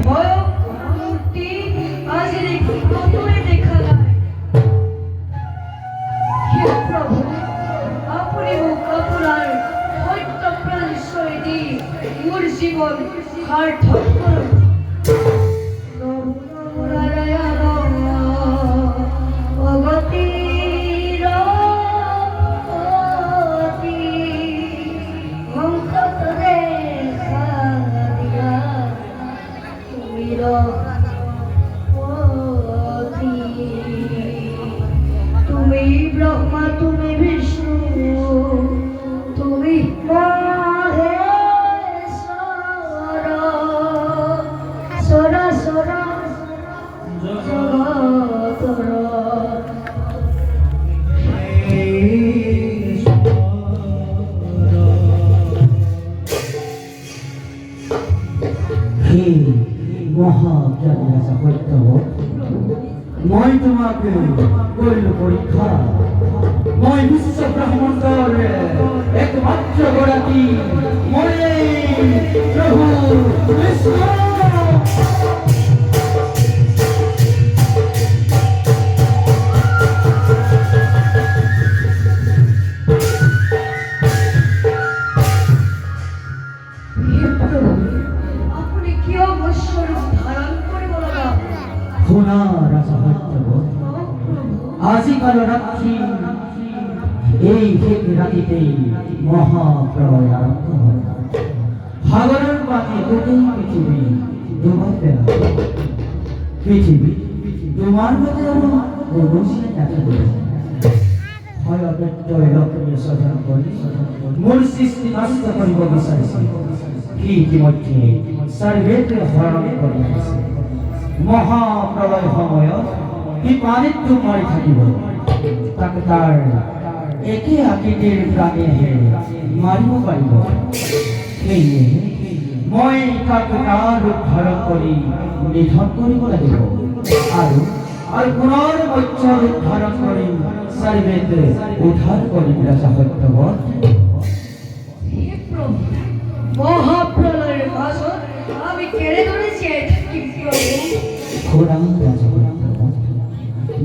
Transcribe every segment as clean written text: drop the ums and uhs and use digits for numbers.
মূর্তি আজ দেখি কতই দেখা যায়। হে প্রভু, আপনি মুখ আপনার সত্য প্রাণশ্বরে দি মোর জীবন সার্থক করুন। তুমি ব্রহ্মা, তুমি বিষ্ণু, তুমি মহেশ্বর, সর সর জগতর। হে মহাজ্ঞানী সত্য, মই তোমাকে কইল পরীক্ষা। মই বিশ্ব ব্রহ্মাণ্ডর একমাত্র গরাকী, মই প্রভু বিষ্ণু। আপনি কি অবস্বরূপ ধারণ করে বলা সোনা রাজা সত্যবত, আজিকাল রাত্রি এই ঠিক রাতিতেই মহাপ্রলয় আরম্ভ হয়। সাগরের পানি গোটেই পৃথিবী ডুবাই পেলাম। পৃথিবী তোমার মধ্যে অবশ্যই দেখা দিয়েছে। হয় অব্যক্তই লক্ষ্মী সজন কৰি মোৰ সৃষ্টি নষ্ট কৰিব বিচাৰিছে। সি ইতিমধ্যে সৰ্বেতে হৰণ কৰি আহিছে। মহাপ্ৰলয় সময়ত সি পানীত ডুব মাৰি থাকিব। তাকে তাৰ একে আকৃতিৰ প্ৰাণীহে মাৰিব পাৰিব। সেয়ে মই তাকে তাৰ ৰূপ ধাৰণ কৰি নিধন কৰিব লাগিব, আৰু পুনৰ মৎস্য ৰূপ ধাৰণ কৰি সর্বেতে উদ্ধার করি রাজা সত্যবত। হে প্রভু, মহাপ্রলয়ের ভাষণ আমি কেড়ে ধরেছি। ঘোড়া রাজা সত্যবত,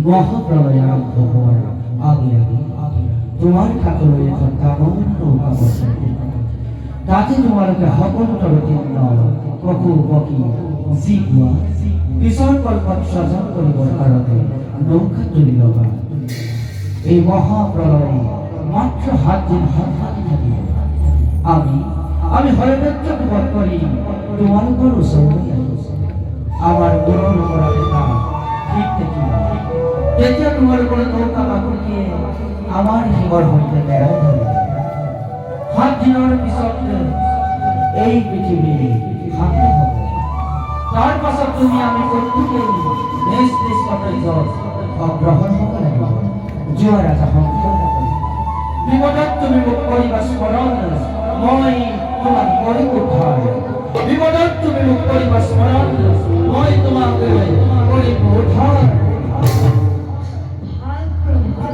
মহাপ্রলয় আরম্ভ হওয়ার আগে আগে তোমার ঠাকুর এখন কামন নৌকা বসে। তাতে তোমালোকে সকলো তৰতীন্য পশু পক্ষী জীৱা পিছৰ কল্পত স্বজন কৰিবৰ কাৰণে নৌকা তুলি ল'বা। এই মহাপ্রলয়ে মাত্র 7 দিন হাতে থাকিব। আমি হরবেত্রকে বধ করি তোমালোকৰ ওচৰলৈ আহিছো। আমার মূৰৰ ওপৰত এটা ঠিক দেখিব। তেতিয়া তোমালোকৰ নৌকা বাকৰিয়ে আমাৰ শিৱৰ সৈতে মেৰাই ধৰিব। 7 দিনৰ পিছত এই পৃথিৱী শান্ত হ'ব। তাৰ পাছত তুমি আমি প্ৰত্যেকেই নিজ নিজ কৰ্তব্যত অগ্ৰসৰ হ'ব লাগিব। জয় রাজা সংসার বিপদত তুমি মোক কৰিবা স্মৰণ, মই তোমাক কৰিম উদ্ধাৰ। বিপদত তুমি মোক কৰিবা স্মৰণ, মই তোমাক কৰিম উদ্ধাৰ।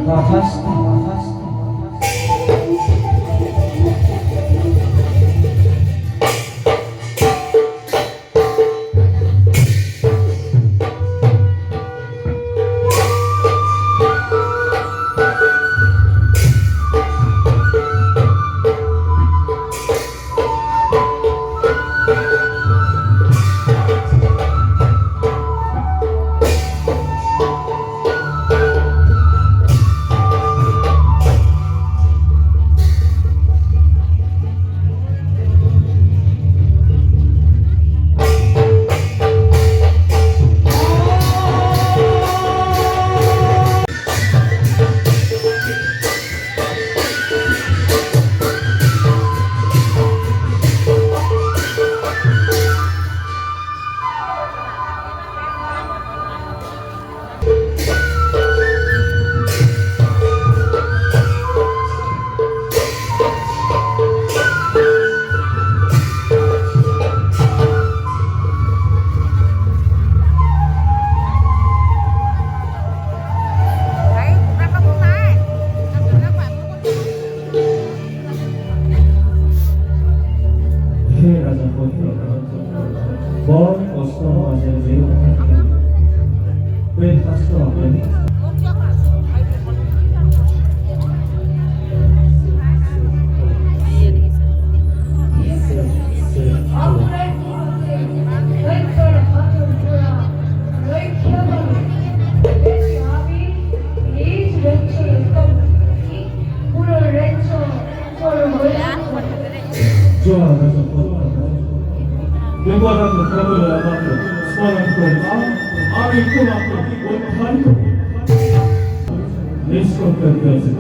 তথাস্তু তথাস্তু। 마시는 외로운 왜 다시 또 왔더니 좋아 그래서 연구하는 그런 나가고 수원한 거 아니 있고 맞고 뭐 다리고 레시콘까지 되었을 때